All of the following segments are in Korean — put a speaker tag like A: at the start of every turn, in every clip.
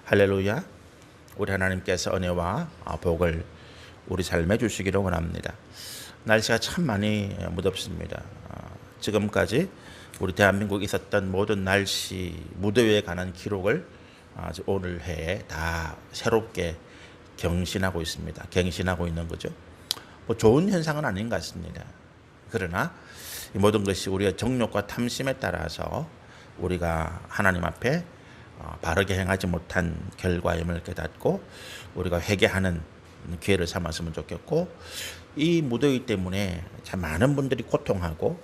A: 할렐루야. 우리 하나님께서 은혜와 복을 우리 삶에 주시기를 원합니다. 날씨가 참 많이 무덥습니다. 지금까지 우리 대한민국에 있었던 모든 날씨 무더위에 관한 기록을 오늘 해에 다 새롭게 갱신하고 있습니다. 갱신하고 있는 거죠. 뭐 좋은 현상은 아닌 것 같습니다. 그러나 이 모든 것이 우리의 정욕과 탐심에 따라서 우리가 하나님 앞에 바르게 행하지 못한 결과임을 깨닫고 우리가 회개하는 기회를 삼았으면 좋겠고, 이 무더위 때문에 참 많은 분들이 고통하고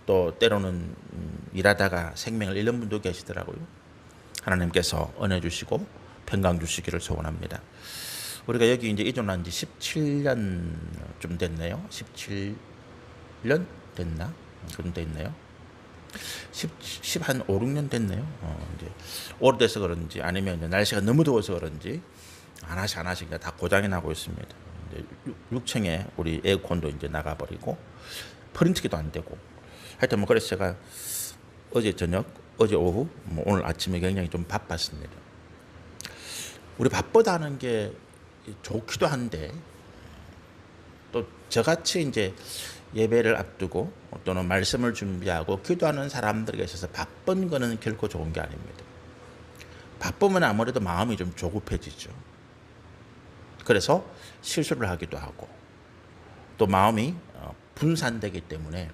A: 또 때로는 일하다가 생명을 잃는 분도 계시더라고요. 하나님께서 은혜 주시고 평강 주시기를 소원합니다. 우리가 여기 이제 이전한 지 17년 좀 됐네요. 17년 됐나? 그런 데 있네요. 10한 5, 6년 됐네요. 이제 오래돼서 그런지 아니면 이제 날씨가 너무 더워서 그런지 하나씩 다 고장이 나고 있습니다. 이제 6층에 우리 에어컨도 이제 나가버리고 프린트기도 안 되고, 하여튼 뭐 그래서 제가 어제 저녁, 어제 오후, 뭐 오늘 아침에 굉장히 좀 바빴습니다. 우리 바쁘다는 게 좋기도 한데 또 저같이 이제 예배를 앞두고 또는 말씀을 준비하고 기도하는 사람들에게 있어서 바쁜 거는 결코 좋은 게 아닙니다. 바쁘면 아무래도 마음이 좀 조급해지죠. 그래서 실수를 하기도 하고 또 마음이 분산되기 때문에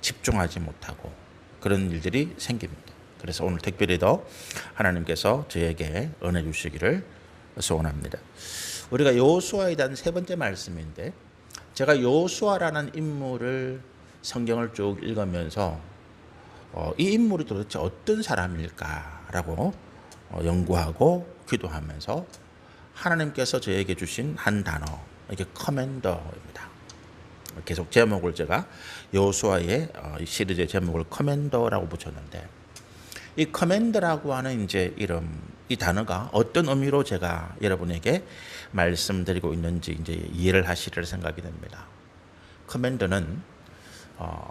A: 집중하지 못하고 그런 일들이 생깁니다. 그래서 오늘 특별히 더 하나님께서 저에게 은혜 주시기를 소원합니다. 우리가 여호수아에 대한 세 번째 말씀인데, 제가 여호수아라는 인물을 성경을 쭉 읽으면서 이 인물이 도대체 어떤 사람일까라고 연구하고 기도하면서 하나님께서 저에게 주신 한 단어, 이게 커맨더입니다. 계속 제목을 제가 여호수아의 시리즈의 제목을 커맨더라고 붙였는데, 이 커맨더라고 하는 이제 이름, 이 단어가 어떤 의미로 제가 여러분에게 말씀드리고 있는지 이제 이해를 하시리라 생각이 됩니다. 커맨더는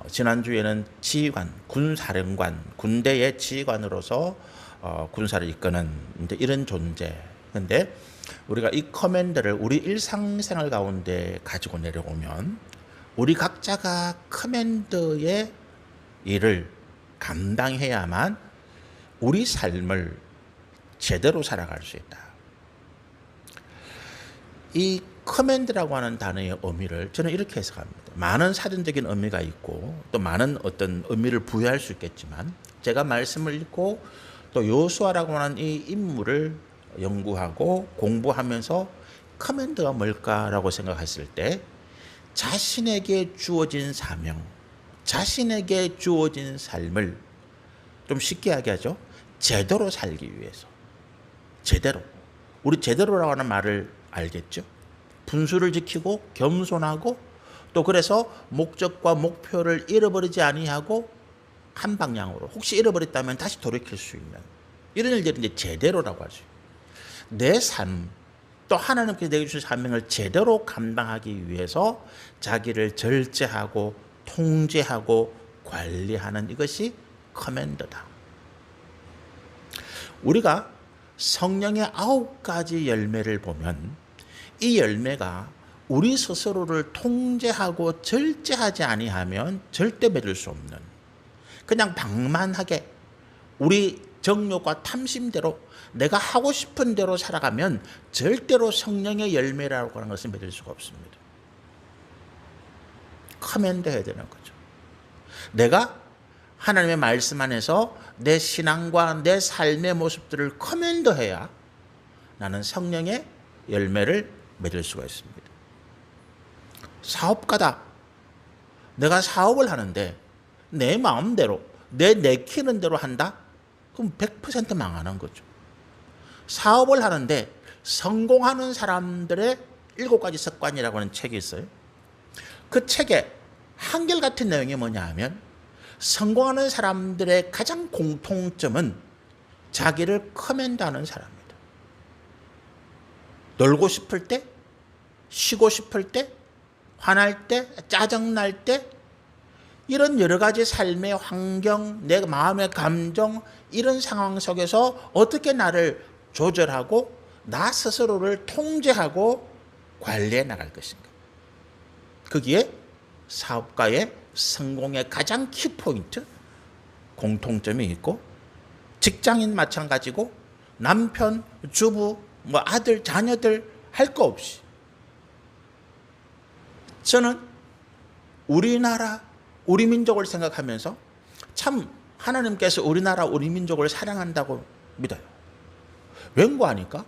A: 지난주에는 지휘관, 군사령관, 군대의 지휘관으로서 군사를 이끄는 이런 존재. 근데 우리가 이 커맨더를 우리 일상생활 가운데 가지고 내려오면 우리 각자가 커맨더의 일을 감당해야만 우리 삶을 제대로 살아갈 수 있다. 이 커맨드라고 하는 단어의 의미를 저는 이렇게 해석합니다. 많은 사전적인 의미가 있고 또 많은 어떤 의미를 부여할 수 있겠지만, 제가 말씀을 읽고 또 여호수아라고 하는 이 인물을 연구하고 공부하면서 커맨드가 뭘까라고 생각했을 때, 자신에게 주어진 사명, 자신에게 주어진 삶을 좀 쉽게 이야기하죠. 제대로 살기 위해서. 제대로. 우리 제대로라고 하는 말을 알겠죠? 분수를 지키고 겸손하고 또 그래서 목적과 목표를 잃어버리지 아니하고 한 방향으로, 혹시 잃어버렸다면 다시 돌이킬 수 있는 이런 일들이 이제 제대로라고 하죠. 내 삶, 또 하나님께서 내게 주신 사명을 제대로 감당하기 위해서 자기를 절제하고 통제하고 관리하는 이것이 커맨더다. 우리가 성령의 9가지 열매를 보면 이 열매가 우리 스스로를 통제하고 절제하지 아니하면 절대 맺을 수 없는, 그냥 방만하게 우리 정욕과 탐심대로 내가 하고 싶은 대로 살아가면 절대로 성령의 열매라고 하는 것을 맺을 수가 없습니다. 커맨드 해야 되는 거죠. 내가 하나님의 말씀 안에서 내 신앙과 내 삶의 모습들을 커맨드해야 나는 성령의 열매를 맺을 수가 있습니다. 사업가다. 내가 사업을 하는데 내 마음대로 내 내키는 대로 한다? 그럼 100% 망하는 거죠. 사업을 하는데 성공하는 사람들의 7가지 습관이라고 하는 책이 있어요. 그 책에 한결같은 내용이 뭐냐 하면, 성공하는 사람들의 가장 공통점은 자기를 커맨드하는 사람입니다. 놀고 싶을 때, 쉬고 싶을 때, 화날 때, 짜증날 때, 이런 여러 가지 삶의 환경, 내 마음의 감정, 이런 상황 속에서 어떻게 나를 조절하고 나 스스로를 통제하고 관리해 나갈 것인가. 거기에 사업가의 성공의 가장 키포인트, 공통점이 있고, 직장인 마찬가지고, 남편, 주부, 뭐 아들, 자녀들 할 거 없이 저는 우리나라, 우리 민족을 생각하면서 참 하나님께서 우리나라, 우리 민족을 사랑한다고 믿어요. 왠고하니까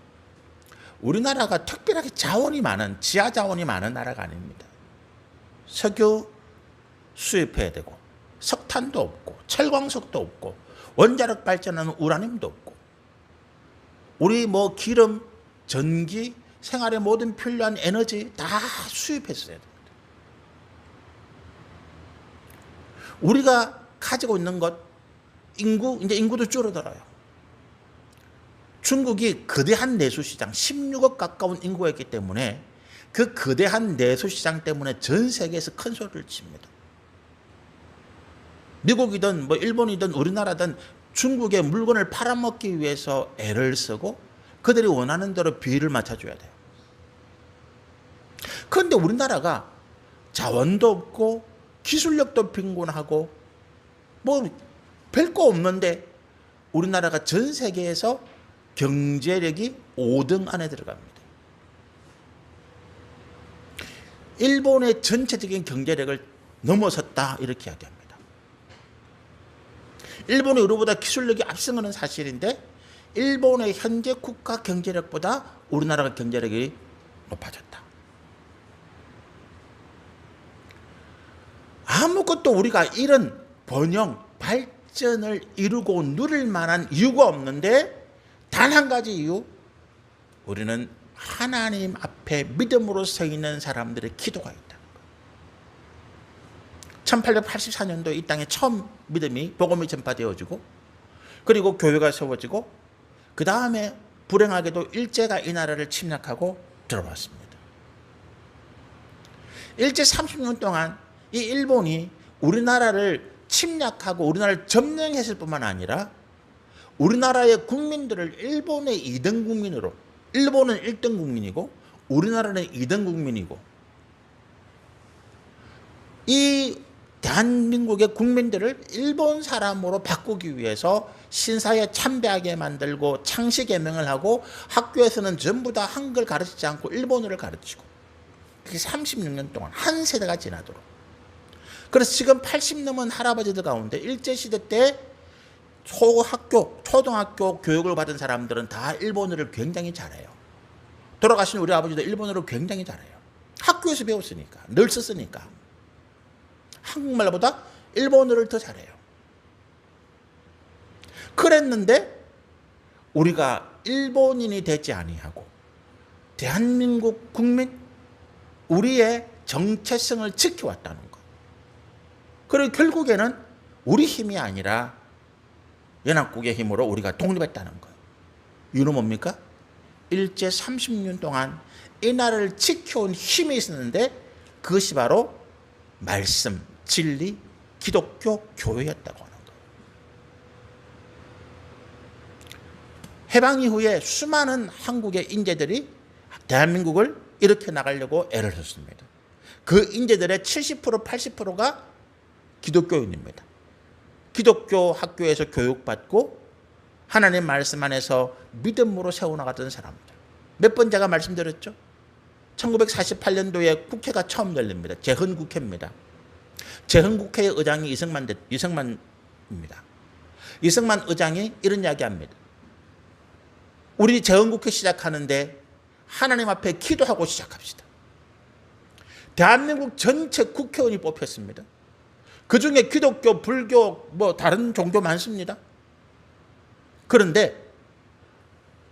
A: 우리나라가 특별하게 자원이 많은, 지하 자원이 많은 나라가 아닙니다. 석유 수입해야 되고, 석탄도 없고, 철광석도 없고, 원자력 발전하는 우라늄도 없고, 우리 뭐 기름, 전기, 생활에 모든 필요한 에너지 다 수입했어야 됩니다. 우리가 가지고 있는 것, 이제 인구도 줄어들어요. 중국이 거대한 내수시장, 16억 가까운 인구가 있기 때문에 그 거대한 내수시장 때문에 전 세계에서 큰 소리를 칩니다. 미국이든 뭐 일본이든 우리나라든 중국의 물건을 팔아먹기 위해서 애를 쓰고 그들이 원하는 대로 비율을 맞춰줘야 돼요. 그런데 우리나라가 자원도 없고 기술력도 빈곤하고 뭐 별거 없는데 우리나라가 전 세계에서 경제력이 5등 안에 들어갑니다. 일본의 전체적인 경제력을 넘어섰다 이렇게 이야기합니다. 일본이 우리보다 기술력이 앞선 것은 사실인데 일본의 현재 국가 경제력보다 우리나라가 경제력이 높아졌다. 아무것도 우리가 이런 번영, 발전을 이루고 누릴 만한 이유가 없는데 단 한 가지 이유, 우리는 하나님 앞에 믿음으로 서 있는 사람들의 기도가 있다. 1884년도에 이 땅에 처음 믿음이 복음이 전파되어지고 그리고 교회가 세워지고 그 다음에 불행하게도 일제가 이 나라를 침략하고 들어왔습니다. 일제 30년 동안 이 일본이 우리나라를 침략하고 우리나라를 점령했을 뿐만 아니라 우리나라의 국민들을 일본의 2등 국민으로, 일본은 1등 국민이고 우리나라는 2등 국민이고 이 대한민국의 국민들을 일본 사람으로 바꾸기 위해서 신사에 참배하게 만들고 창씨 개명을 하고 학교에서는 전부 다 한글 가르치지 않고 일본어를 가르치고 그게 36년 동안 한 세대가 지나도록. 그래서 지금 80 넘은 할아버지들 가운데 일제시대 때 초등학교 교육을 받은 사람들은 다 일본어를 굉장히 잘해요. 돌아가신 우리 아버지도 일본어를 굉장히 잘해요. 학교에서 배웠으니까, 늘 썼으니까. 한국말보다 일본어를 더 잘해요. 그랬는데 우리가 일본인이 되지 아니하고 대한민국 국민, 우리의 정체성을 지켜왔다는 것. 그리고 결국에는 우리 힘이 아니라 연합국의 힘으로 우리가 독립했다는 거예요. 이유는 뭡니까? 일제 30년 동안 이 나라를 지켜온 힘이 있었는데 그것이 바로 말씀, 진리, 기독교 교회였다고 하는 거예요. 해방 이후에 수많은 한국의 인재들이 대한민국을 이렇게 나가려고 애를 썼습니다. 그 인재들의 70%, 80%가 기독교인입니다. 기독교 학교에서 교육받고 하나님 말씀 안에서 믿음으로 세워나갔던 사람들. 몇 번 제가 말씀드렸죠? 1948년도에 국회가 처음 열립니다. 재헌국회입니다. 재헌국회의 의장이 이승만입니다. 이승만 의장이 이런 이야기합니다. 우리 재헌국회 시작하는데 하나님 앞에 기도하고 시작합시다. 대한민국 전체 국회의원이 뽑혔습니다. 그 중에 기독교, 불교, 뭐 다른 종교 많습니다. 그런데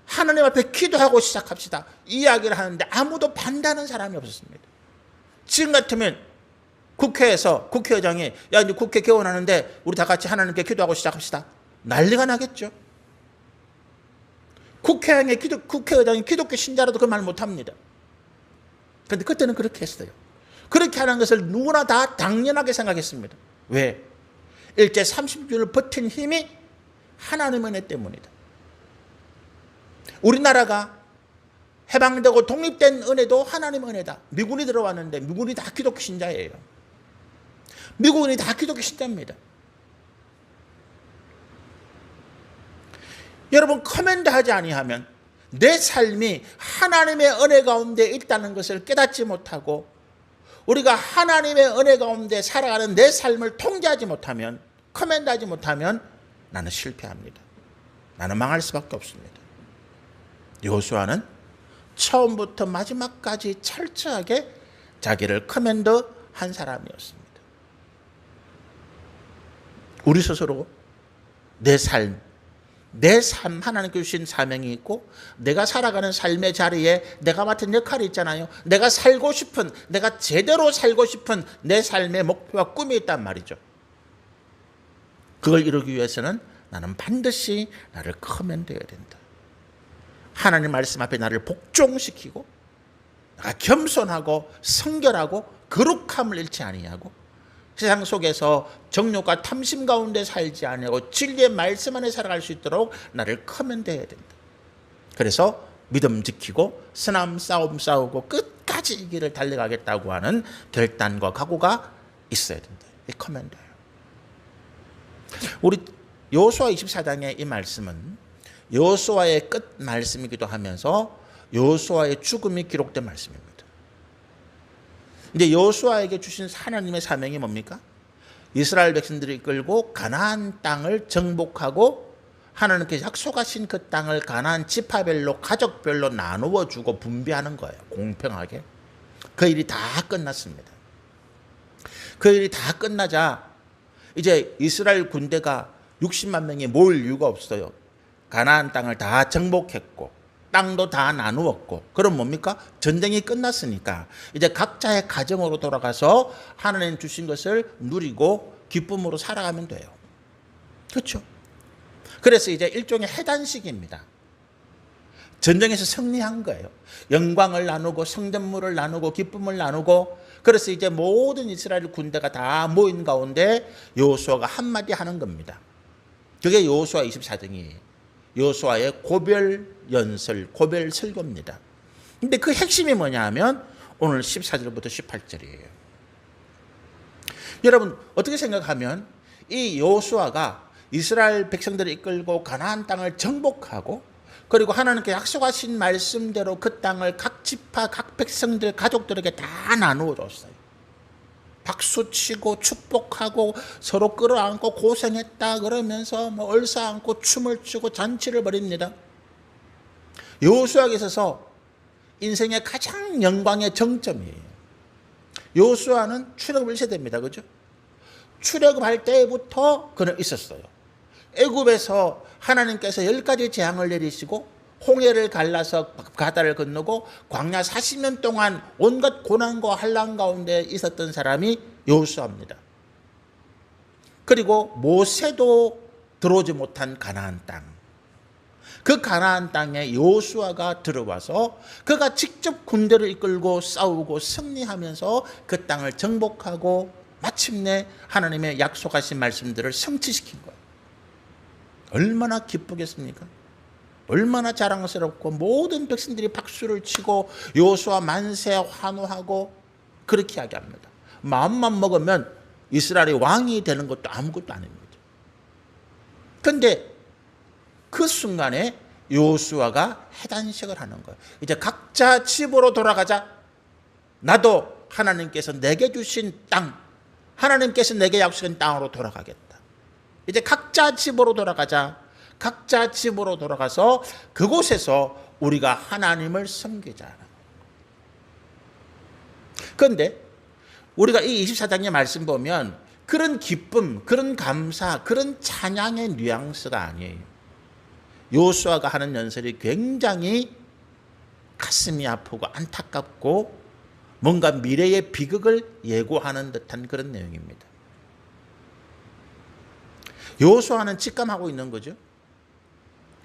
A: 하나님 앞에 기도하고 시작합시다. 이 이야기를 하는데 아무도 반대하는 사람이 없었습니다. 지금 같으면 국회에서 국회의장이 야 이제 국회 개원하는데 우리 다 같이 하나님께 기도하고 시작합시다. 난리가 나겠죠. 국회의장이 기독교 신자라도 그 말 못합니다. 그런데 그때는 그렇게 했어요. 그렇게 하는 것을 누구나 다 당연하게 생각했습니다. 왜? 일제 30년을 버틴 힘이 하나님의 은혜 때문이다. 우리나라가 해방되고 독립된 은혜도 하나님 은혜다. 미군이 들어왔는데 미군이 다 기독교 신자예요. 미군이 다 기독교 신자입니다. 여러분, 커맨드 하지 아니하면 내 삶이 하나님의 은혜 가운데 있다는 것을 깨닫지 못하고 우리가 하나님의 은혜 가운데 살아가는 내 삶을 통제하지 못하면, 커맨드 하지 못하면 나는 실패합니다. 나는 망할 수밖에 없습니다. 여호수아는 처음부터 마지막까지 철저하게 자기를 커맨드 한 사람이었습니다. 우리 스스로 내 삶 하나님께 주신 사명이 있고 내가 살아가는 삶의 자리에 내가 맡은 역할이 있잖아요. 내가 살고 싶은, 내가 제대로 살고 싶은 내 삶의 목표와 꿈이 있단 말이죠. 그걸 이루기 위해서는 나는 반드시 나를 커맨드해야 된다. 하나님 말씀 앞에 나를 복종시키고 내가 겸손하고 성결하고 거룩함을 잃지 아니하고 세상 속에서 정욕과 탐심 가운데 살지 아니하고 진리의 말씀 안에 살아갈 수 있도록 나를 커맨드해야 된다. 그래서 믿음 지키고 선한 싸움 싸우고 끝까지 이 길을 달려가겠다고 하는 결단과 각오가 있어야 된다. 이 커맨드예요. 우리 여호수아 24장의 이 말씀은 여호수아의 끝 말씀이기도 하면서 여호수아의 죽음이 기록된 말씀입니다. 이제 여호수아에게 주신 하나님의 사명이 뭡니까? 이스라엘 백성들을 이끌고 가나안 땅을 정복하고 하나님께서 약속하신 그 땅을 가나안 지파별로 가족별로 나누어 주고 분배하는 거예요. 공평하게. 그 일이 다 끝났습니다. 그 일이 다 끝나자 이제 이스라엘 군대가 60만 명이 모일 이유가 없어요. 가나안 땅을 다 정복했고 땅도 다 나누었고, 그럼 뭡니까? 전쟁이 끝났으니까 이제 각자의 가정으로 돌아가서 하나님 주신 것을 누리고 기쁨으로 살아가면 돼요. 그렇죠? 그래서 이제 일종의 해단식입니다. 전쟁에서 승리한 거예요. 영광을 나누고 성전물을 나누고 기쁨을 나누고, 그래서 이제 모든 이스라엘 군대가 다 모인 가운데 여호수아가 한마디 하는 겁니다. 그게 여호수아 24장이에요. 여호수아의 고별 연설, 고별 설교입니다. 근데 그 핵심이 뭐냐 하면 오늘 14절부터 18절이에요. 여러분, 어떻게 생각하면 이 여호수아가 이스라엘 백성들을 이끌고 가나안 땅을 정복하고 그리고 하나님께 약속하신 말씀대로 그 땅을 각 지파, 각 백성들, 가족들에게 다 나누어 줬어요. 박수치고 축복하고 서로 끌어안고 고생했다 그러면서 얼싸안고 춤을 추고 잔치를 벌입니다. 여호수아에 있어서 인생의 가장 영광의 정점이에요. 여호수아는 출애굽 1세대입니다. 그죠? 출애굽할 때부터 그는 있었어요. 애굽에서 하나님께서 10가지 재앙을 내리시고 홍해를 갈라서 바다를 건너고 광야 40년 동안 온갖 고난과 환난 가운데 있었던 사람이 여호수아입니다. 그리고 모세도 들어오지 못한 가나안 땅, 그 가나안 땅에 여호수아가 들어와서 그가 직접 군대를 이끌고 싸우고 승리하면서 그 땅을 정복하고 마침내 하나님의 약속하신 말씀들을 성취시킨 거예요. 얼마나 기쁘겠습니까? 얼마나 자랑스럽고 모든 백성들이 박수를 치고 여호수아 만세 환호하고 그렇게 이야기합니다. 마음만 먹으면 이스라엘의 왕이 되는 것도 아무것도 아닙니다. 그런데 그 순간에 여호수아가 해단식을 하는 거예요. 이제 각자 집으로 돌아가자. 나도 하나님께서 내게 주신 땅, 하나님께서 내게 약속한 땅으로 돌아가겠다. 이제 각자 집으로 돌아가자. 각자 집으로 돌아가서 그곳에서 우리가 하나님을 섬기자. 그런데 우리가 이 24장의 말씀 보면 그런 기쁨, 그런 감사, 그런 찬양의 뉘앙스가 아니에요. 여호수아가 하는 연설이 굉장히 가슴이 아프고 안타깝고 뭔가 미래의 비극을 예고하는 듯한 그런 내용입니다. 여호수아는 직감하고 있는 거죠.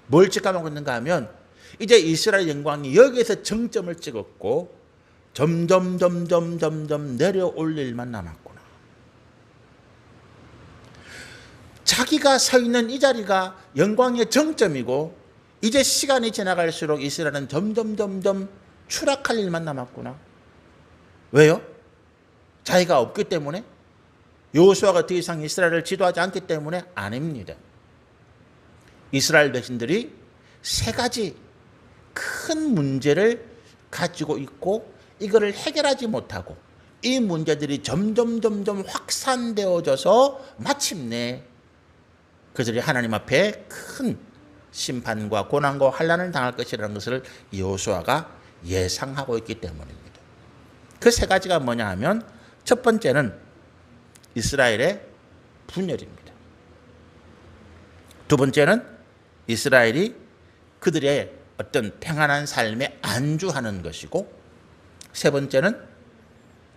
A: 뭘 직감하고 있는가 하면 이제 이스라엘 영광이 여기에서 정점을 찍었고 점점 내려올 일만 남았구나. 자기가 서 있는 이 자리가 영광의 정점이고 이제 시간이 지나갈수록 이스라엘은 점점 추락할 일만 남았구나. 왜요? 자기가 없기 때문에? 여호수아가 더 이상 이스라엘을 지도하지 않기 때문에? 아닙니다. 이스라엘 백성들이 세 가지 큰 문제를 가지고 있고 이거를 해결하지 못하고 이 문제들이 점점 확산되어져서 마침내 그들이 하나님 앞에 큰 심판과 고난과 환난을 당할 것이라는 것을 여호수아가 예상하고 있기 때문입니다. 그 세 가지가 뭐냐 하면 첫 번째는 이스라엘의 분열입니다. 두 번째는 이스라엘이 그들의 어떤 평안한 삶에 안주하는 것이고 세 번째는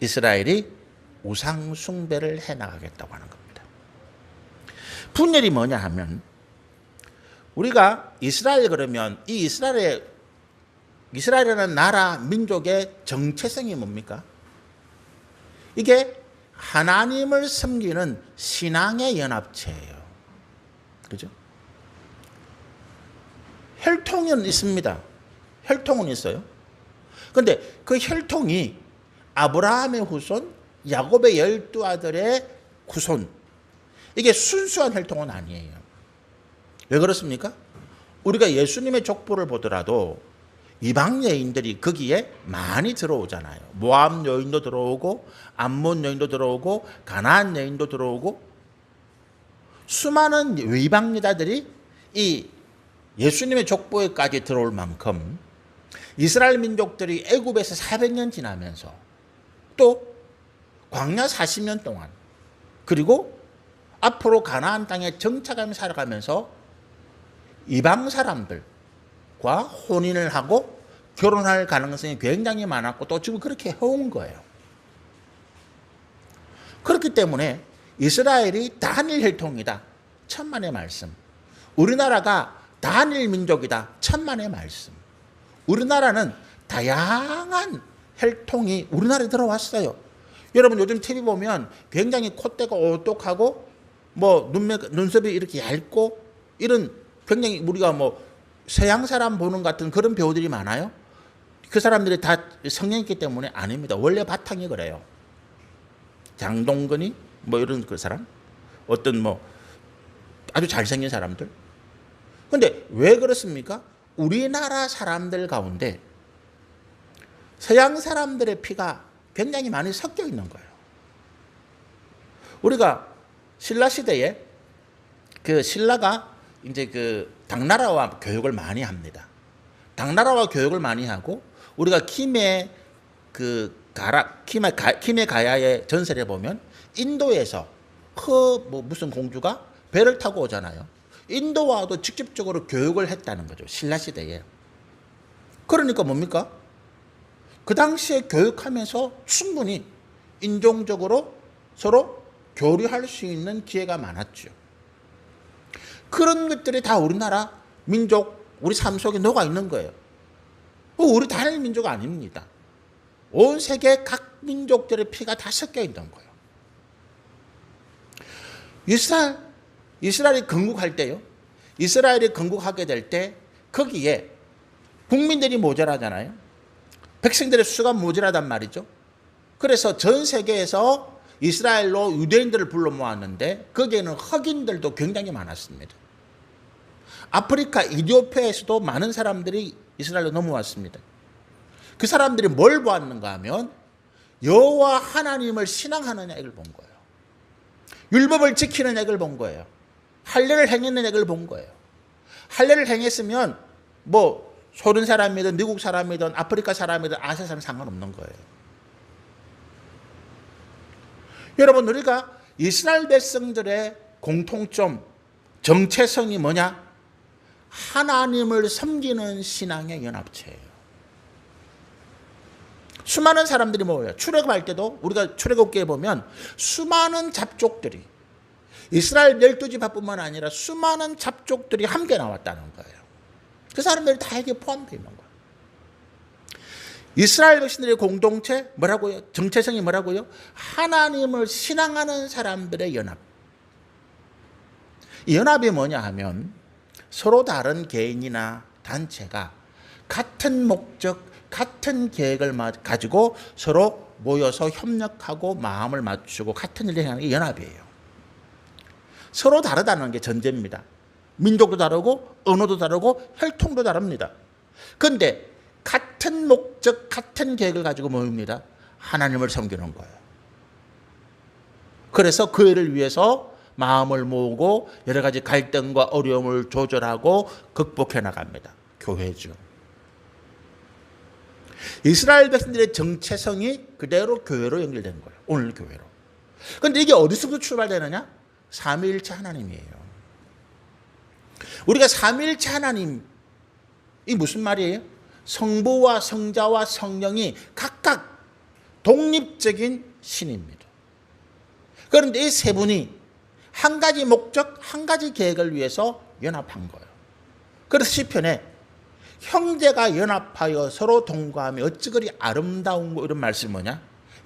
A: 이스라엘이 우상 숭배를 해나가겠다고 하는 겁니다. 분열이 뭐냐 하면 우리가 이스라엘 그러면 이 이스라엘이라는 나라 민족의 정체성이 뭡니까? 이게 하나님을 섬기는 신앙의 연합체예요. 그죠? 혈통은 있습니다. 혈통은 있어요. 그런데 그 혈통이 아브라함의 후손, 야곱의 12아들의 후손. 이게 순수한 혈통은 아니에요. 왜 그렇습니까? 우리가 예수님의 족보를 보더라도 이방 여인들이 거기에 많이 들어오잖아요. 모압 여인도 들어오고 암몬 여인도 들어오고 가나안 여인도 들어오고 수많은 이방 여자들이 이 예수님의 족보에까지 들어올 만큼 이스라엘 민족들이 애굽에서 400년 지나면서 또 광야 40년 동안 그리고 앞으로 가나안 땅에 정착하며 살아가면서 이방 사람들과 혼인을 하고 결혼할 가능성이 굉장히 많았고 또 지금 그렇게 해온 거예요. 그렇기 때문에 이스라엘이 다한일 혈통이다. 천만의 말씀. 우리나라가 다한일 민족이다. 천만의 말씀. 우리나라는 다양한 혈통이 우리나라에 들어왔어요. 여러분 요즘 TV 보면 굉장히 콧대가 오똑하고 뭐 눈썹이 이렇게 얇고 이런 굉장히 우리가 뭐 서양 사람 보는 같은 그런 배우들이 많아요. 그 사람들이 다 성령이 있기 때문에 아닙니다. 원래 바탕이 그래요. 장동건이 뭐 이런 그 사람 어떤 뭐 아주 잘생긴 사람들. 근데 왜 그렇습니까? 우리나라 사람들 가운데 서양 사람들의 피가 굉장히 많이 섞여 있는 거예요. 우리가 신라 시대에 그 신라가 이제 그 당나라와 교육을 많이 합니다. 당나라와 교육을 많이 하고 우리가 김해 가야의 전설에 보면 인도에서 뭐 무슨 공주가 배를 타고 오잖아요. 인도와도 직접적으로 교육을 했다는 거죠. 신라 시대에. 그러니까 뭡니까? 그 당시에 교육하면서 충분히 인종적으로 서로 교류할 수 있는 기회가 많았죠. 그런 것들이 다 우리나라 민족, 우리 삶 속에 녹아 있는 거예요. 우리 단일 민족 아닙니다. 온 세계 각 민족들의 피가 다 섞여 있는 거예요. 이스라엘이 건국할 때요. 이스라엘이 건국하게 될 때 거기에 국민들이 모자라잖아요. 백성들의 수가 모자라단 말이죠. 그래서 전 세계에서 이스라엘로 유대인들을 불러 모았는데 거기에는 흑인들도 굉장히 많았습니다. 아프리카 이디오피아에서도 많은 사람들이 이스라엘로 넘어왔습니다. 그 사람들이 뭘 보았는가 하면 여호와 하나님을 신앙하는 액을 본 거예요. 율법을 지키는 액을 본 거예요. 할례를 행했는 액을 본 거예요. 할례를 행했으면 뭐 소련 사람이든 미국 사람이든 아프리카 사람이든 아시아 사람 상관없는 거예요. 여러분 우리가 이스라엘 백성들의 공통점 정체성이 뭐냐? 하나님을 섬기는 신앙의 연합체예요. 수많은 사람들이 모여요. 출애굽할 때도 우리가 출애굽기에 보면 수많은 잡족들이 이스라엘 12지파뿐만 아니라 수많은 잡족들이 함께 나왔다는 거예요. 그 사람들이 다 여기에 포함되어 있는 거예요. 이스라엘 백성들의 공동체 뭐라고요? 정체성이 뭐라고요? 하나님을 신앙하는 사람들의 연합. 이 연합이 뭐냐 하면 서로 다른 개인이나 단체가 같은 목적, 같은 계획을 가지고 서로 모여서 협력하고 마음을 맞추고 같은 일을 하는 게 연합이에요. 서로 다르다는 게 전제입니다. 민족도 다르고 언어도 다르고 혈통도 다릅니다. 그런데 같은 목적, 같은 계획을 가지고 모입니다. 하나님을 섬기는 거예요. 그래서 그 일을 위해서 마음을 모으고 여러 가지 갈등과 어려움을 조절하고 극복해 나갑니다. 교회죠. 이스라엘 백성들의 정체성이 그대로 교회로 연결된 거예요. 오늘 교회로. 그런데 이게 어디서부터 출발되느냐? 삼위일체 하나님이에요. 우리가 삼위일체 하나님, 이 무슨 말이에요? 성부와 성자와 성령이 각각 독립적인 신입니다. 그런데 이 세 분이 한 가지 목적, 한 가지 계획을 위해서 연합한 거예요. 그래서 시편에 형제가 연합하여 서로 동거하며 어찌 그리 아름다운 거, 이런 말씀이 뭐냐?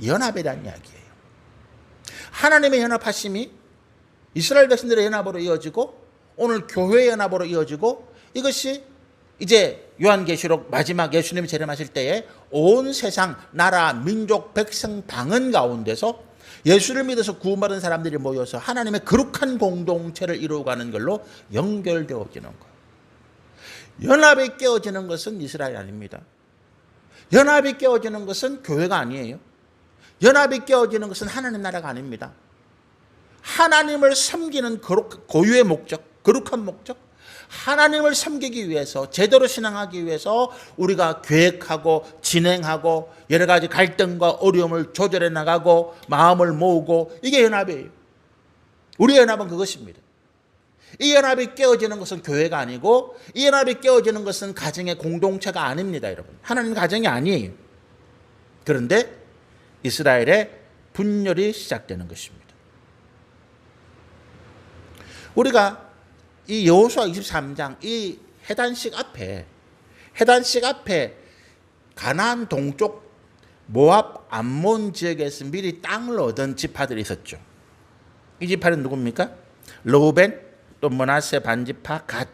A: 연합에 대한 이야기예요. 하나님의 연합하심이 이스라엘 백성들의 연합으로 이어지고 오늘 교회의 연합으로 이어지고 이것이 이제 요한계시록 마지막 예수님이 재림하실 때에 온 세상 나라 민족 백성 방언 가운데서 예수를 믿어서 구원받은 사람들이 모여서 하나님의 거룩한 공동체를 이루어가는 걸로 연결되어지는 거예요. 연합이 깨어지는 것은 이스라엘 아닙니다. 연합이 깨어지는 것은 교회가 아니에요. 연합이 깨어지는 것은 하나님 나라가 아닙니다. 하나님을 섬기는 고유의 목적, 거룩한 목적, 하나님을 섬기기 위해서, 제대로 신앙하기 위해서 우리가 계획하고 진행하고 여러 가지 갈등과 어려움을 조절해 나가고 마음을 모으고, 이게 연합이에요. 우리의 연합은 그것입니다. 이 연합이 깨어지는 것은 교회가 아니고 이 연합이 깨어지는 것은 가정의 공동체가 아닙니다. 여러분, 하나님 가정이 아니에요. 그런데 이스라엘의 분열이 시작되는 것입니다. 우리가 이 여호수아 23장 이 해단식 앞에 가나안 동쪽 모압 암몬 지역에서 미리 땅을 얻은 지파들이 있었죠. 이 지파는 누굽니까? 르우벤, 또 므낫세 반지파, 갓.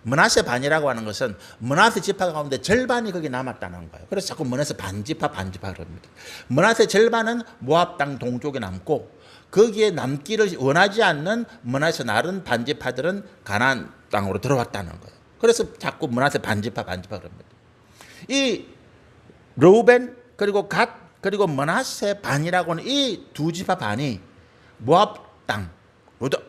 A: 므낫세 반이라고 하는 것은 므낫세 지파 가운데 절반이 거기 남았다는 거예요. 그래서 자꾸 므낫세 반지파 그럽니다. 므낫세 절반은 모압 땅 동쪽에 남고 거기에 남기를 원하지 않는 므낫세 다른 반지파들은 가나안 땅으로 들어왔다는 거예요. 그래서 자꾸 므낫세 반지파 그럽니다. 이 르우벤 그리고 갓 그리고 므낫세 반이라고 하는 이 두 지파 반이 모압 땅,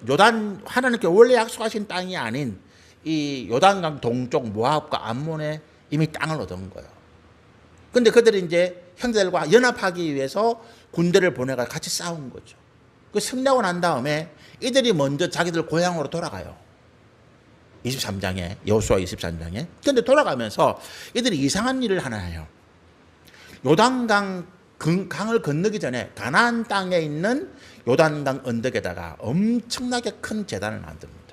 A: 요단, 하나님께 원래 약속하신 땅이 아닌 이 요단강 동쪽 모압과 암몬에 이미 땅을 얻은 거예요. 근데 그들이 이제 형제들과 연합하기 위해서 군대를 보내가 같이 싸운 거죠. 그 승리하고 난 다음에 이들이 먼저 자기들 고향으로 돌아가요. 23장에, 여호수아 23장에. 그런데 돌아가면서 이들이 이상한 일을 하나 해요. 요단강 강을 건너기 전에 가나안 땅에 있는 요단강 언덕에다가 엄청나게 큰 제단을 만듭니다.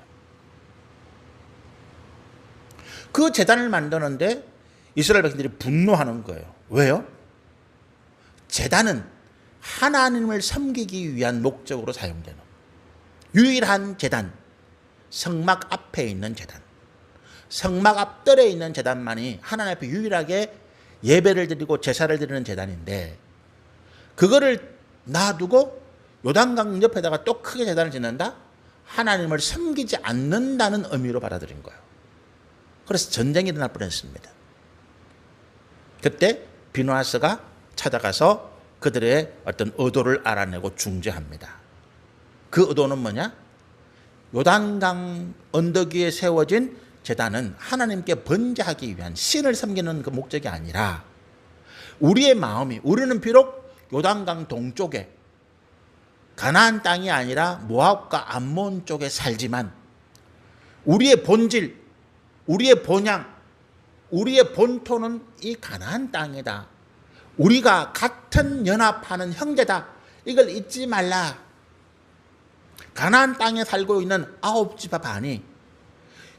A: 그 제단을 만드는데 이스라엘 백성들이 분노하는 거예요. 왜요? 제단은 하나님을 섬기기 위한 목적으로 사용되는 유일한 제단, 성막 앞에 있는 제단, 성막 앞뜰에 있는 제단만이 하나님 앞에 유일하게 예배를 드리고 제사를 드리는 제단인데, 그거를 놔두고 요단강 옆에다가 또 크게 제단을 짓는다? 하나님을 섬기지 않는다는 의미로 받아들인 거예요. 그래서 전쟁이 일어날 뻔했습니다. 그때 비누하스가 찾아가서 그들의 어떤 의도를 알아내고 중재합니다. 그 의도는 뭐냐? 요단강 언덕 위에 세워진 제단은 하나님께 번제하기 위한 신을 섬기는 그 목적이 아니라 우리의 마음이, 우리는 비록 요단강 동쪽에 가나안 땅이 아니라 모압과 암몬 쪽에 살지만 우리의 본질, 우리의 본향, 우리의 본토는 이 가나안 땅이다. 우리가 같은 연합하는 형제다. 이걸 잊지 말라. 가나안 땅에 살고 있는 9지파 반이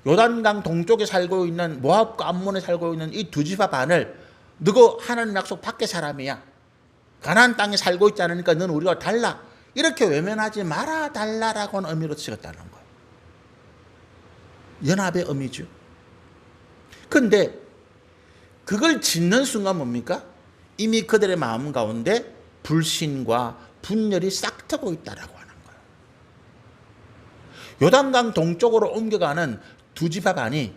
A: 요단강 동쪽에 살고 있는 모압과 암몬에 살고 있는 이 2지파 반을 너가 하나님 약속 밖의 사람이야. 가나안 땅에 살고 있지 않으니까 너는 우리가 달라. 이렇게 외면하지 말아 달라라고 하는 의미로 쓰였다는 거예요. 연합의 의미죠. 근데 그걸 짓는 순간 뭡니까? 이미 그들의 마음 가운데 불신과 분열이 싹트고 있다라고 하는 거예요. 요단강 동쪽으로 옮겨가는 두 지파 반이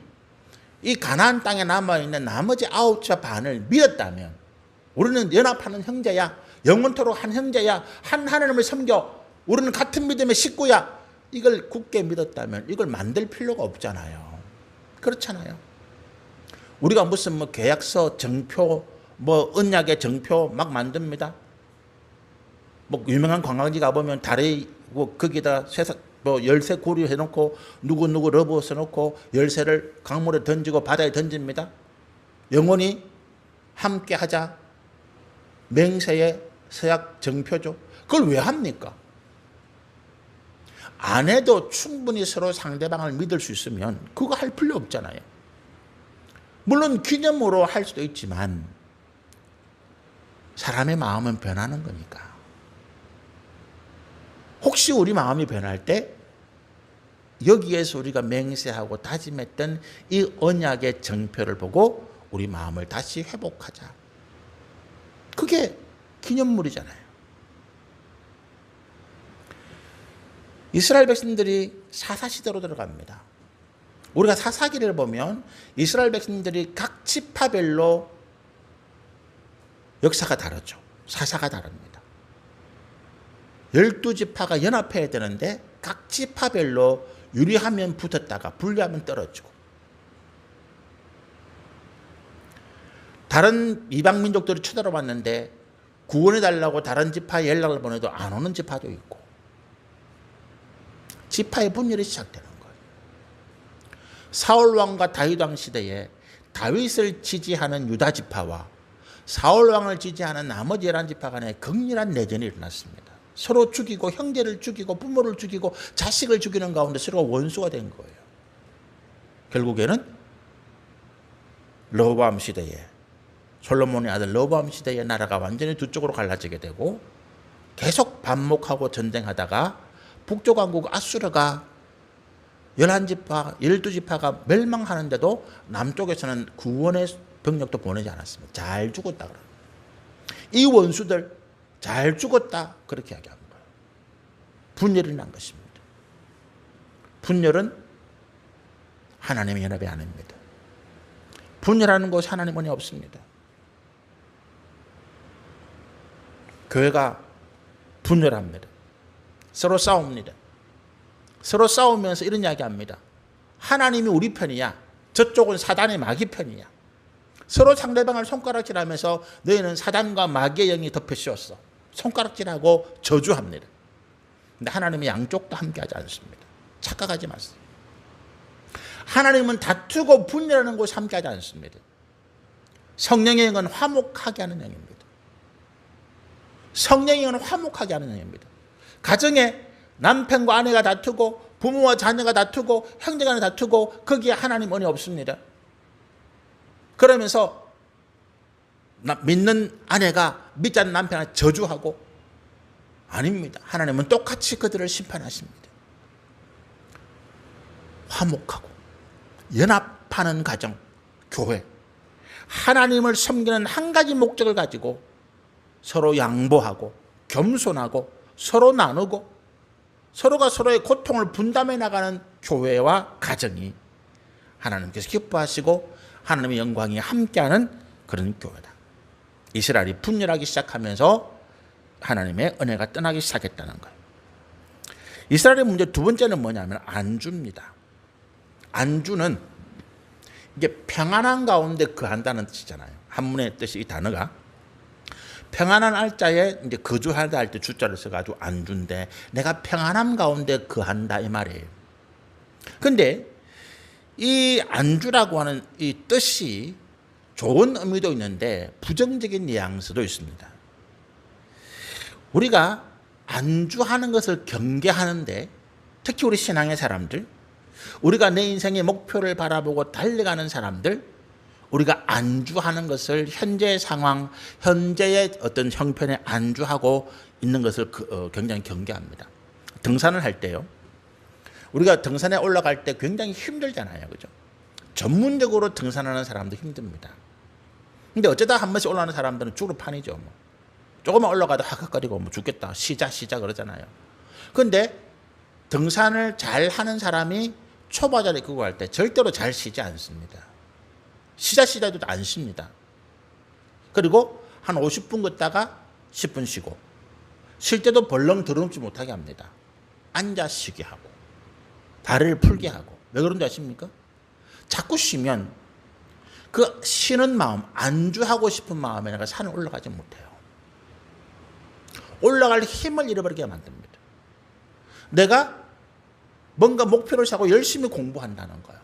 A: 이 가나안 땅에 남아있는 나머지 9지파 반을 믿었다면, 우리는 연합하는 형제야, 영원토록 한 형제야, 한 하나님을 섬겨, 우리는 같은 믿음의 식구야, 이걸 굳게 믿었다면 이걸 만들 필요가 없잖아요. 그렇잖아요. 우리가 무슨 뭐 계약서 정표, 뭐 언약의 정표 막 만듭니다. 뭐 유명한 관광지 가보면 다리 뭐 거기다 뭐 열쇠 고리 해놓고 누구 러브 써놓고 열쇠를 강물에 던지고 바다에 던집니다. 영원히 함께 하자, 맹세의 서약 정표죠. 그걸 왜 합니까? 안 해도 충분히 서로 상대방을 믿을 수 있으면 그거 할 필요 없잖아요. 물론 기념으로 할 수도 있지만 사람의 마음은 변하는 거니까. 혹시 우리 마음이 변할 때 여기에서 우리가 맹세하고 다짐했던 이 언약의 정표를 보고 우리 마음을 다시 회복하자. 그게 기념물이잖아요. 이스라엘 백성들이 사사시대로 들어갑니다. 우리가 사사기를 보면 이스라엘 백성들이 각 지파별로 역사가 다르죠. 사사가 다릅니다. 12지파가 연합해야 되는데 각 지파별로 유리하면 붙었다가 불리하면 떨어지고, 다른 이방 민족들이 쳐들어왔는데 구원해달라고 다른 지파에 연락을 보내도 안 오는 지파도 있고, 지파의 분열이 시작되는 거예요. 사울왕과 다윗왕 시대에 다윗을 지지하는 유다 지파와 사울왕을 지지하는 나머지 11지파 간에 극렬한 내전이 일어났습니다. 서로 죽이고 형제를 죽이고 부모를 죽이고 자식을 죽이는 가운데 서로가 원수가 된 거예요. 결국에는 르호보암 시대에, 솔로몬의 아들 르호보암 시대에 나라가 완전히 두 쪽으로 갈라지게 되고, 계속 반목하고 전쟁하다가 북쪽 왕국 아수르가 11지파, 12지파가 멸망하는데도 남쪽에서는 구원의 병력도 보내지 않았습니다. 잘 죽었다 그래요. 이 원수들 잘 죽었다 그렇게 이야기한 거예요. 분열이 난 것입니다. 분열은 하나님의 연합이 아닙니다. 분열하는 곳에 하나님 은혜 없습니다. 교회가 분열합니다. 서로 싸웁니다. 서로 싸우면서 이런 이야기합니다. 하나님이 우리 편이야, 저쪽은 사단의 마귀 편이야. 서로 상대방을 손가락질하면서 너희는 사단과 마귀의 영이 덮여 씌웠어, 손가락질하고 저주합니다. 근데 하나님은 양쪽 다 함께하지 않습니다. 착각하지 마세요. 하나님은 다투고 분열하는 곳에 함께하지 않습니다. 성령의 영은 화목하게 하는 영입니다. 성령의 영은 화목하게 하는 영입니다. 가정에 남편과 아내가 다투고 부모와 자녀가 다투고 형제간에 다투고 거기에 하나님 은혜 없습니다. 그러면서 믿는 아내가 믿지 않는 남편을 저주하고, 아닙니다. 하나님은 똑같이 그들을 심판하십니다. 화목하고 연합하는 가정, 교회, 하나님을 섬기는 한 가지 목적을 가지고 서로 양보하고 겸손하고 서로 나누고 서로가 서로의 고통을 분담해 나가는 교회와 가정이 하나님께서 기뻐하시고 하나님의 영광이 함께하는 그런 교회다. 이스라엘이 분열하기 시작하면서 하나님의 은혜가 떠나기 시작했다는 거예요. 이스라엘의 문제 두 번째는 뭐냐면 안주입니다. 안주는 이게 평안한 가운데 거한다는 뜻이잖아요. 한문의 뜻이, 이 단어가 평안한 알자에 이제 거주하다 할 때 주자를 써가지고 안주인데, 내가 평안함 가운데 거한다 이 말이에요. 근데 이 안주라고 하는 이 뜻이 좋은 의미도 있는데 부정적인 뉘앙스도 있습니다. 우리가 안주하는 것을 경계하는데, 특히 우리 신앙의 사람들, 우리가 내 인생의 목표를 바라보고 달려가는 사람들, 우리가 안주하는 것을 현재의 상황, 현재의 어떤 형편에 안주하고 있는 것을 굉장히 경계합니다. 등산을 할 때요, 우리가 등산에 올라갈 때 굉장히 힘들잖아요. 그죠? 전문적으로 등산하는 사람도 힘듭니다. 근데 어쩌다 한 번씩 올라가는 사람들은 죽을 판이죠. 뭐. 조금만 올라가도 하악거리고 뭐 죽겠다. 쉬자 그러잖아요. 근데 등산을 잘 하는 사람이 초보자를 이끌고 갈 때 절대로 잘 쉬지 않습니다. 쉬자 해도 안 쉽니다. 그리고 한 50분 걷다가 10분 쉬고 쉴 때도 벌렁 들어눕지 못하게 합니다. 앉아 쉬게 하고 다리를 풀게 하고. 왜 그런지 아십니까? 자꾸 쉬면 그 쉬는 마음, 안주하고 싶은 마음에 내가 산을 올라가지 못해요. 올라갈 힘을 잃어버리게 만듭니다. 내가 뭔가 목표를 세우고 열심히 공부한다는 거예요.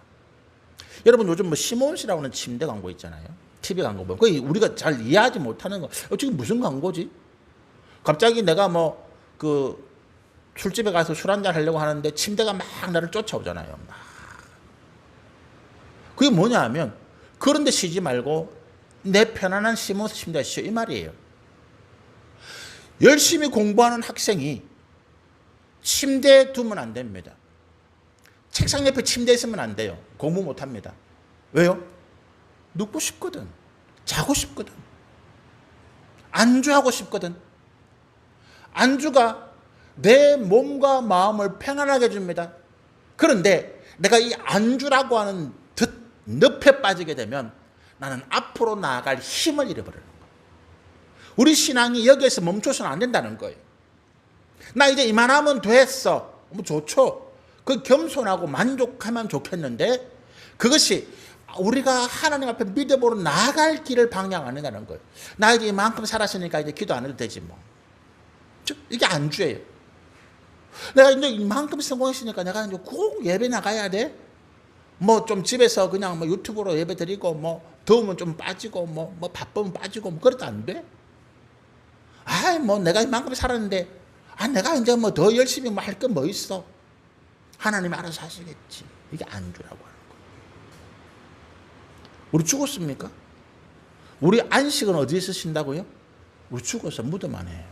A: 여러분 요즘 뭐 시몬스라고 하는 침대 광고 있잖아요. TV 광고 보면 거의 우리가 잘 이해하지 못하는 거. 지금 무슨 광고지? 갑자기 내가 뭐 그 술집에 가서 술 한잔 하려고 하는데 침대가 막 나를 쫓아오잖아요. 막. 그게 뭐냐 하면 그런데 쉬지 말고 내 편안한 시몬스 침대에 쉬어 이 말이에요. 열심히 공부하는 학생이 침대에 두면 안 됩니다. 책상 옆에 침대 있으면 안 돼요. 공부 못 합니다. 왜요? 눕고 싶거든. 자고 싶거든. 안주하고 싶거든. 안주가 내 몸과 마음을 편안하게 해줍니다. 그런데 내가 이 안주라고 하는 늪에 빠지게 되면 나는 앞으로 나아갈 힘을 잃어버리는 거예요. 우리 신앙이 여기에서 멈춰서는 안 된다는 거예요. 나 이제 이만하면 됐어. 뭐 좋죠. 그 겸손하고 만족하면 좋겠는데 그것이 우리가 하나님 앞에 믿음으로 나아갈 길을 방향 안 한다는 거예요. 나 이제 이만큼 살았으니까 이제 기도 안 해도 되지 뭐. 이게 안주예요. 내가 이제 이만큼 성공했으니까 내가 이제 꼭 예배 나가야 돼. 뭐 좀 집에서 그냥 뭐 유튜브로 예배 드리고 뭐 더우면 좀 빠지고 뭐 바쁘면 빠지고 뭐 그래도 안 돼. 아이 뭐 내가 이만큼 살았는데 내가 이제 뭐 더 열심히 뭐 할 건 뭐 있어. 하나님이 알아서 하시겠지. 이게 안주라고 하는 거예요. 우리 죽었습니까? 우리 안식은 어디에서 쉰다고요? 우리 죽어서 무덤 안에.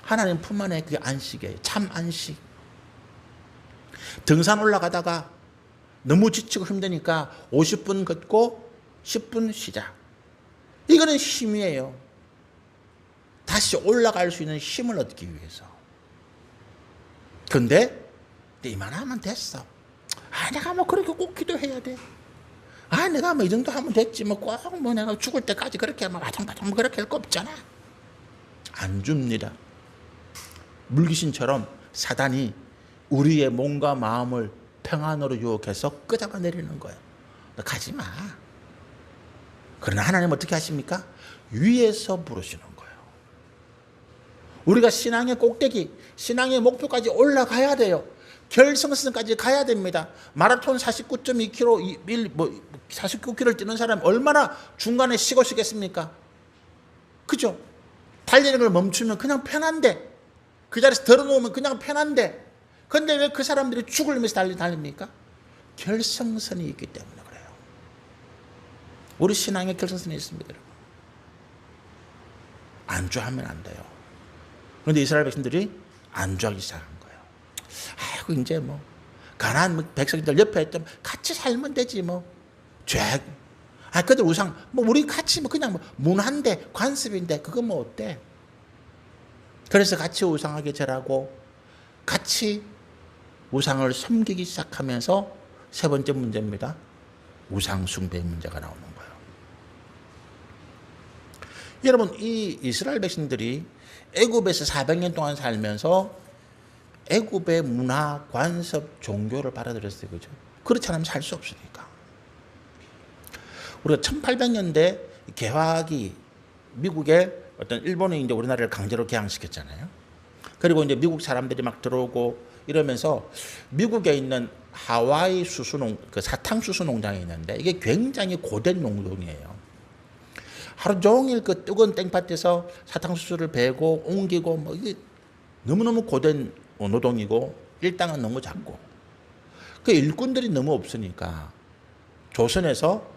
A: 하나님 품 안에 그게 안식이에요. 참 안식. 등산 올라가다가 너무 지치고 힘드니까 50분 걷고 10분 쉬자. 이거는 힘이에요. 다시 올라갈 수 있는 힘을 얻기 위해서. 근데 이만하면 됐어. 내가 뭐 그렇게 꼭 기도해야 돼. 내가 뭐 이 정도 하면 됐지. 뭐 꼭 뭐 내가 죽을 때까지 그렇게 막 바탕바탕 그렇게 할 거 없잖아. 안 줍니다. 물귀신처럼 사단이 우리의 몸과 마음을 평안으로 유혹해서 끄잡아 내리는 거예요. 너 가지 마. 그러나 하나님 어떻게 하십니까? 위에서 부르시는 거예요. 우리가 신앙의 꼭대기, 신앙의 목표까지 올라가야 돼요. 결승선까지 가야 됩니다. 마라톤 49.2km, 49km를 뛰는 사람 얼마나 중간에 쉬고 쉬겠습니까? 그죠? 달리는 걸 멈추면 그냥 편한데, 그 자리에서 들어놓으면 그냥 편한데, 근데 왜 그 사람들이 죽으면서 달립니까? 결승선이 있기 때문에 그래요. 우리 신앙에 결승선이 있습니다. 여러분. 안주하면 안 돼요. 그런데 이스라엘 백성들이 안주하기 시작한 거예요. 아이고 이제 뭐 가나안 백성들 옆에 있던 같이 살면 되지 뭐. 그들 우상 뭐 우리 같이 뭐 그냥 뭐 문화인데 관습인데 그거 뭐 어때? 그래서 같이 우상하게 절하고 같이 우상을 섬기기 시작하면서 세 번째 문제입니다. 우상 숭배의 문제가 나오는 거예요. 여러분 이 이스라엘 백성들이 애굽에서 400년 동안 살면서 애굽의 문화, 관습, 종교를 받아들였어요. 그죠? 그렇지 않으면 살 수 없으니까. 우리가 1800년대 개화기 미국에 어떤 일본이 이제 우리나라를 강제로 개항시켰잖아요. 그리고 이제 미국 사람들이 막 들어오고 이러면서 미국에 있는 하와이 그 사탕수수 농장이 있는데 이게 굉장히 고된 농동이에요. 하루 종일 그 뜨거운 땡볕에서 사탕수수를 베고 옮기고 뭐 이게 너무너무 고된 노동이고 일당은 너무 작고 그 일꾼들이 너무 없으니까 조선에서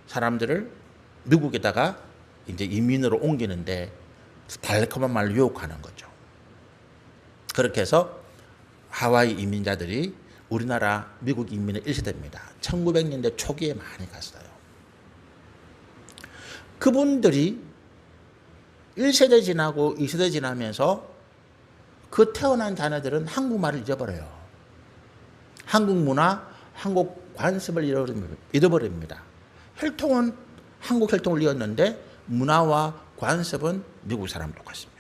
A: 사람들을 미국에다가 이제 이민으로 옮기는데 달콤한 말로 유혹하는 거죠. 그렇게 해서 하와이 이민자들이 우리나라 미국 이민의 1세대입니다. 1900년대 초기에 많이 갔어요. 그분들이 1세대 지나고 2세대 지나면서 그 태어난 자녀들은 한국말을 잊어버려요. 한국 문화, 한국 관습을 잃어버립니다. 혈통은 한국 혈통을 이었는데 문화와 관습은 미국 사람 똑같습니다.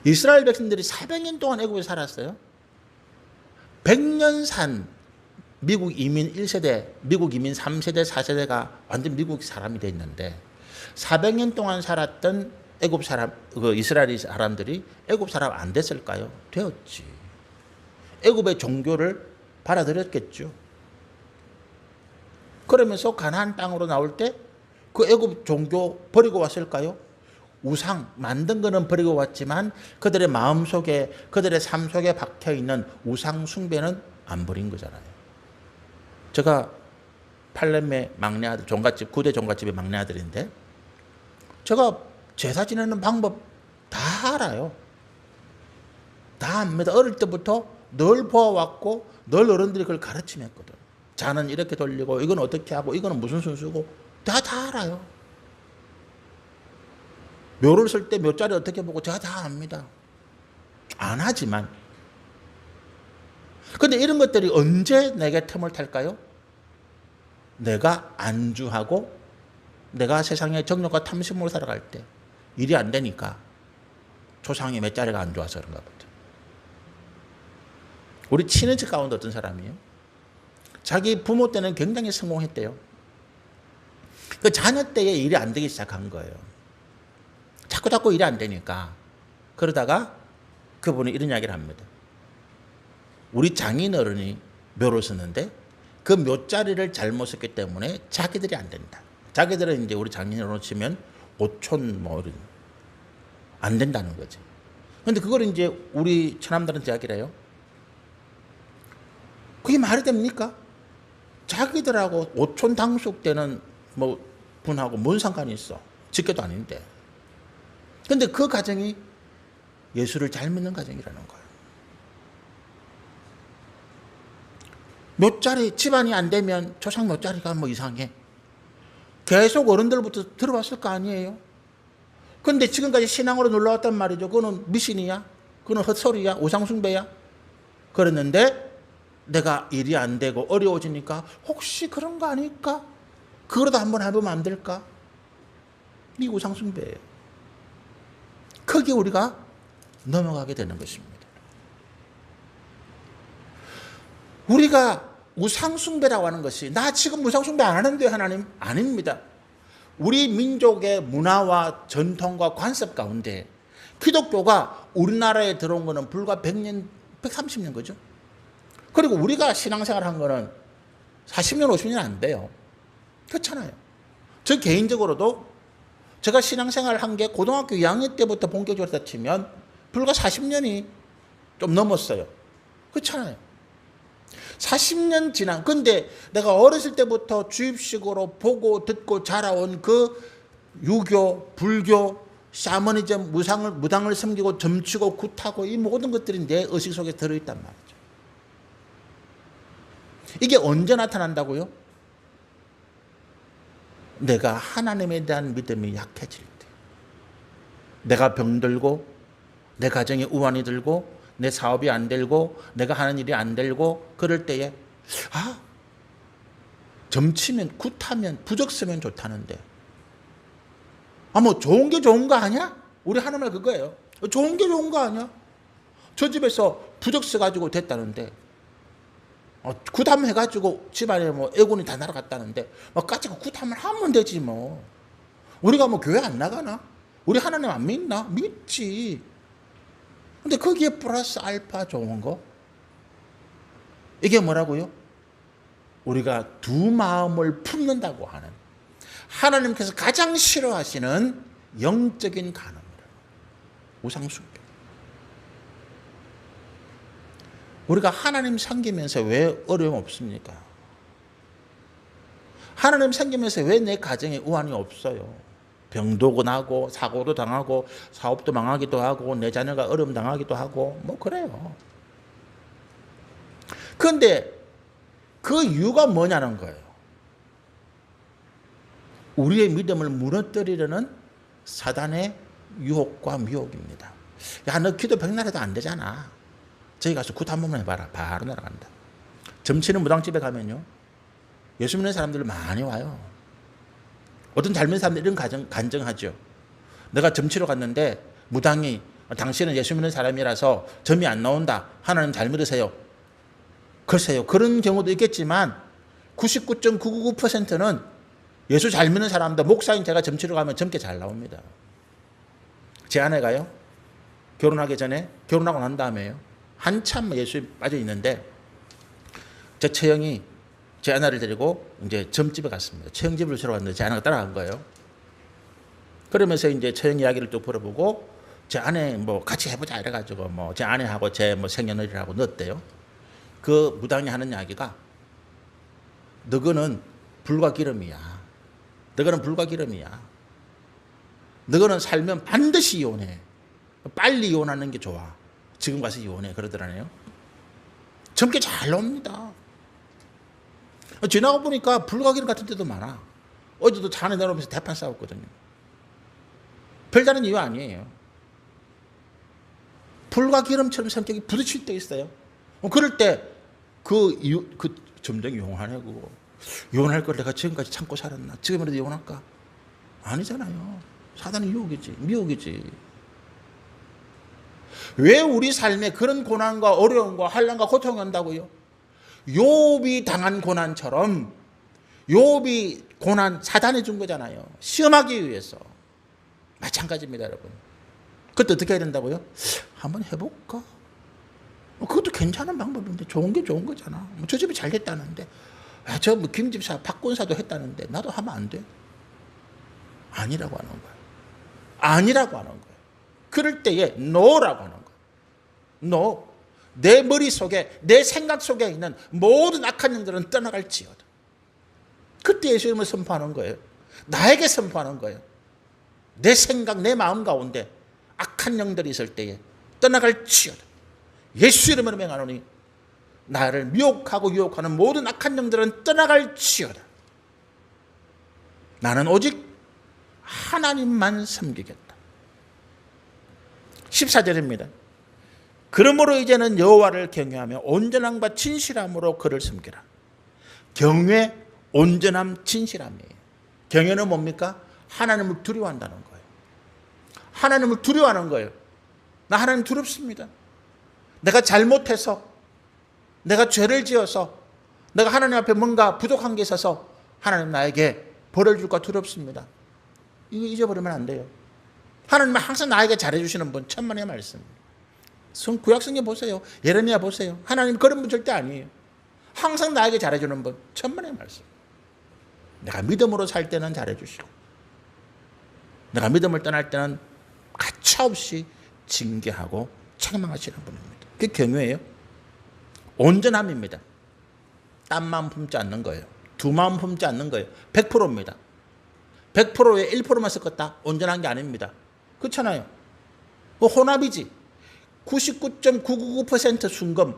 A: 이스라엘 백성들이 400년 동안 애굽에 살았어요. 100년 산 미국 이민 1세대, 미국 이민 3세대, 4세대가 완전 미국 사람이 돼 있는데 400년 동안 살았던 애굽 사람, 이스라엘 사람들이 애굽 사람 안 됐을까요? 되었지. 애굽의 종교를 받아들였겠죠. 그러면서 가나안 땅으로 나올 때 그 애굽 종교 버리고 왔을까요? 우상 만든 거는 버리고 왔지만 그들의 마음속에, 그들의 삶 속에 박혀있는 우상 숭배는 안 버린 거잖아요. 제가 팔렘의 막내 아들, 종갓집, 9대 종갓집의 막내 아들인데 제가 제사 지내는 방법 다 알아요. 다 압니다. 어릴 때부터 늘 보아왔고 늘 어른들이 그걸 가르치했거든. 자는 이렇게 돌리고 이건 어떻게 하고 이거는 무슨 순수고 다 알아요. 묘를 쓸 때 묘자리 어떻게 보고 제가 다 압니다. 안 하지만 근데 이런 것들이 언제 내게 틈을 탈까요? 내가 안주하고 내가 세상의 정욕과 탐심으로 살아갈 때 일이 안 되니까 조상의 몇 자리가 안 좋아서 그런가 보다. 우리 친인척 가운데 어떤 사람이에요? 자기 부모 때는 굉장히 성공했대요. 그 자녀 때에 일이 안 되기 시작한 거예요. 자꾸 일이 안 되니까. 그러다가 그분이 이런 이야기를 합니다. 우리 장인어른이 묘를 쓰는데 그 묘자리를 잘못 썼기 때문에 자기들이 안 된다. 자기들은 이제 우리 장인어른 치면 5촌 뭐 이런 안 된다는 거지. 근데 그걸 이제 우리 처남들은 이야기를 해요. 그게 말이 됩니까? 자기들하고 5촌 당숙 때는 뭐 분하고 뭔 상관이 있어. 직계도 아닌데. 근데 그 가정이 예수를 잘 믿는 가정이라는 거예요. 묘자리 집안이 안 되면 조상 묘자리가 뭐 이상해. 계속 어른들부터 들어봤을 거 아니에요. 근데 지금까지 신앙으로 놀러왔단 말이죠. 그거는 미신이야. 그거는 헛소리야. 우상숭배야. 그랬는데 내가 일이 안 되고 어려워지니까 혹시 그런 거 아닐까? 그거라도 한번 해보면 안 될까? 이 우상숭배예요. 크게 우리가 넘어가게 되는 것입니다. 우리가 우상숭배라고 하는 것이 나 지금 우상숭배 안 하는데 하나님? 아닙니다. 우리 민족의 문화와 전통과 관습 가운데 기독교가 우리나라에 들어온 것은 불과 100년, 130년 거죠. 그리고 우리가 신앙생활 한 거는 40년, 50년 안 돼요. 그렇잖아요. 저 개인적으로도 제가 신앙생활 한 게 고등학교 2학년 때부터 본격적으로 치면 불과 40년이 좀 넘었어요. 그렇잖아요. 40년 지난, 근데 내가 어렸을 때부터 주입식으로 보고 듣고 자라온 그 유교, 불교, 샤머니즘, 무당을 섬기고 점치고 굿하고 이 모든 것들이 내 의식 속에 들어있단 말이죠. 이게 언제 나타난다고요? 내가 하나님에 대한 믿음이 약해질 때, 내가 병들고 내 가정에 우환이 들고 내 사업이 안 되고 내가 하는 일이 안 되고 그럴 때에 점치면 굿하면 부적 쓰면 좋다는데 뭐 좋은 게 좋은 거 아니야? 우리 하는 말 그거예요. 좋은 게 좋은 거 아니야? 저 집에서 부적 써가지고 됐다는데 굿하면 해가지고 집안에 뭐 애군이 다 날아갔다는데 까지고 굿하면 하면 되지 뭐. 우리가 뭐 교회 안 나가나? 우리 하나님 안 믿나? 믿지. 근데 거기에 플러스 알파 좋은 거? 이게 뭐라고요? 우리가 두 마음을 품는다고 하는 하나님께서 가장 싫어하시는 영적인 간음이라. 우상숭배. 우리가 하나님 섬기면서 왜 어려움 없습니까? 하나님 섬기면서 왜 내 가정에 우환이 없어요? 병도 나고 사고도 당하고 사업도 망하기도 하고 내 자녀가 어려움 당하기도 하고 뭐 그래요. 그런데 그 이유가 뭐냐는 거예요. 우리의 믿음을 무너뜨리려는 사단의 유혹과 미혹입니다. 야, 너 기도 백날 해도 안 되잖아. 저기 가서 굿 한 번만 해봐라. 바로 날아간다. 점치는 무당집에 가면요, 예수 믿는 사람들 많이 와요. 어떤 잘 믿는 사람들 이런 간증하죠. 내가 점치러 갔는데 무당이 당신은 예수 믿는 사람이라서 점이 안 나온다. 하나님 잘 믿으세요. 글쎄요. 그런 경우도 있겠지만 99.999%는 예수 잘 믿는 사람들, 목사인 제가 점치러 가면 점게 잘 나옵니다. 제 아내가요, 결혼하기 전에, 결혼하고 난 다음에요, 한참 예수에 빠져 있는데 제 처형이 제 아내를 데리고 이제 점집에 갔습니다. 처형집을 치러 갔는데 제 아내가 따라간 거예요. 그러면서 이제 처형 이야기를 또 물어보고 제 아내 뭐 같이 해보자 이래가지고 뭐 제 아내하고 제 뭐 생년월일하고 넣었대요. 그 무당이 하는 이야기가, 너거는 불과 기름이야. 너거는 불과 기름이야. 너거는 살면 반드시 이혼해. 빨리 이혼하는 게 좋아. 지금 가서 이혼해. 그러더라네요. 젊게 잘 나옵니다. 지나가 보니까 불과 기름 같은 데도 많아. 어제도 차 안에 내려오면서 대판 싸웠거든요. 별다른 이유 아니에요. 불과 기름처럼 성격이 부딪힐 때 있어요. 그럴 때 그 점쟁이 이혼하네. 그거 이혼할 걸 내가 지금까지 참고 살았나? 지금이라도 이혼할까? 아니잖아요. 사단의 유혹이지, 미혹이지. 왜 우리 삶에 그런 고난과 어려움과 환난과 고통이 온다고요? 욥이 당한 고난처럼, 욥이 고난 사단이 준 거잖아요. 시험하기 위해서. 마찬가지입니다, 여러분. 그때 어떻게 해야 된다고요? 한번 해볼까? 그것도 괜찮은 방법인데, 좋은 게 좋은 거잖아. 저 집이 잘 됐다는데, 저 뭐 김집사, 박권사도 했다는데 나도 하면 안 돼? 아니라고 하는 거예요. 아니라고 하는 거예요. 그럴 때에 no라고 하는 거예요. no. 내 머릿속에, 내 생각 속에 있는 모든 악한 영들은 떠나갈지어다. 그때 예수님을 선포하는 거예요. 나에게 선포하는 거예요. 내 생각, 내 마음 가운데 악한 영들이 있을 때에 떠나갈지어다. 예수 이름으로 명하노니 나를 미혹하고 유혹하는 모든 악한 영들은 떠나갈지어다. 나는 오직 하나님만 섬기겠다. 14절입니다. 그러므로 이제는 여호와를 경외하며 온전함과 진실함으로 그를 섬기라. 경외, 온전함, 진실함이에요. 경외는 뭡니까? 하나님을 두려워한다는 거예요. 하나님을 두려워하는 거예요. 나 하나님 두렵습니다. 내가 잘못해서, 내가 죄를 지어서, 내가 하나님 앞에 뭔가 부족한 게 있어서 하나님 나에게 벌을 줄까 두렵습니다. 이거 잊어버리면 안 돼요. 하나님은 항상 나에게 잘해주시는 분, 천만의 말씀입니다. 구약성경 보세요. 예레미야 보세요. 하나님 그런 분 절대 아니에요. 항상 나에게 잘해주는 분, 천만의 말씀. 내가 믿음으로 살 때는 잘해주시고, 내가 믿음을 떠날 때는 가차없이 징계하고 책망하시는 분입니다. 그게 경외예요. 온전함입니다. 딴 마음 품지 않는 거예요. 두 마음 품지 않는 거예요. 100%입니다. 100%에 1%만 섞었다? 온전한 게 아닙니다. 그렇잖아요. 그 혼합이지. 99.999% 순금,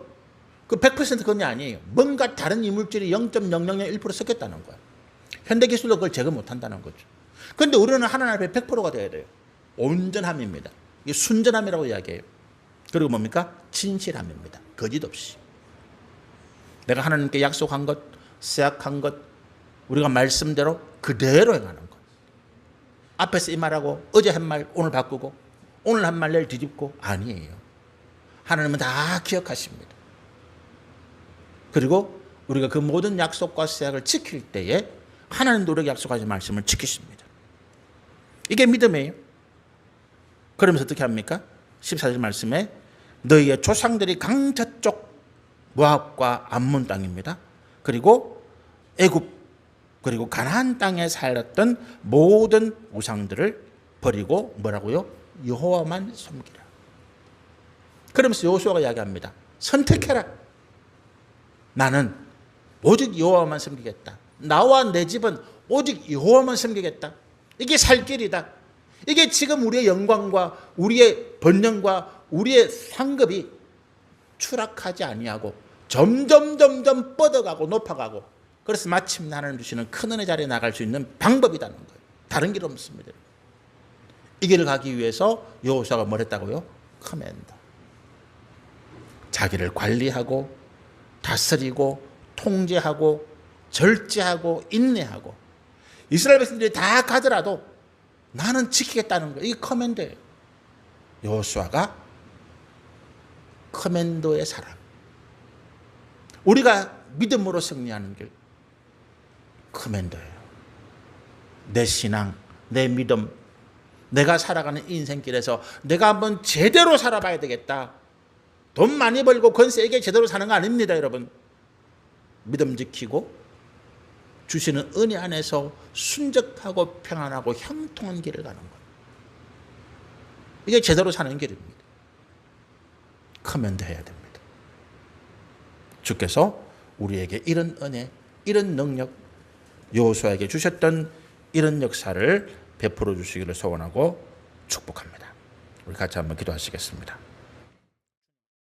A: 그 100% 금이 아니에요. 뭔가 다른 이물질이 0.0001% 섞였다는 거예요. 현대기술로 그걸 제거 못한다는 거죠. 그런데 우리는 하나님 앞에 100%가 돼야 돼요. 온전함입니다. 이게 순전함이라고 이야기해요. 그리고 뭡니까? 진실함입니다. 거짓 없이. 내가 하나님께 약속한 것, 세약한 것, 우리가 말씀대로 그대로 행하는 것. 앞에서 이 말하고 어제 한 말 오늘 바꾸고 오늘 한 말 내일 뒤집고 아니에요. 하나님은 다 기억하십니다. 그리고 우리가 그 모든 약속과 세약을 지킬 때에 하나님도 우리에게 약속하신 말씀을 지키십니다. 이게 믿음이에요. 그러면서 어떻게 합니까? 14절 말씀에 너희의 조상들이 강저쪽 모압과 암몬 땅입니다. 그리고 애굽 그리고 가나안 땅에 살았던 모든 우상들을 버리고 뭐라고요? 여호와만 섬기라. 그러면서 여호수아가 이야기합니다. 선택해라. 나는 오직 여호와만 섬기겠다. 나와 내 집은 오직 여호와만 섬기겠다. 이게 살 길이다. 이게 지금 우리의 영광과 우리의 번영과 우리의 상급이 추락하지 아니하고 점점 뻗어가고 높아가고, 그래서 마침 하나님 주시는 큰 은혜 자리에 나갈 수 있는 방법이라는 거예요. 다른 길 없습니다. 이 길을 가기 위해서 여호수아가 뭘 했다고요? 커맨드. 자기를 관리하고 다스리고 통제하고 절제하고 인내하고, 이스라엘 백성들이 다 가더라도 나는 지키겠다는 거예요. 이게 커맨드예요. 여호수아가 커맨도의 사람. 우리가 믿음으로 승리하는 길, 커맨도예요. 내 신앙, 내 믿음, 내가 살아가는 인생길에서 내가 한번 제대로 살아봐야 되겠다. 돈 많이 벌고 권세 있게 제대로 사는 거 아닙니다, 여러분. 믿음 지키고 주시는 은혜 안에서 순적하고 평안하고 형통한 길을 가는 것. 이게 제대로 사는 길입니다. 커맨드 해야 됩니다. 주께서 우리에게 이런 은혜, 이런 능력, 여호수아에게 주셨던 이런 역사를 베풀어 주시기를 소원하고 축복합니다. 우리 같이 한번 기도하시겠습니다.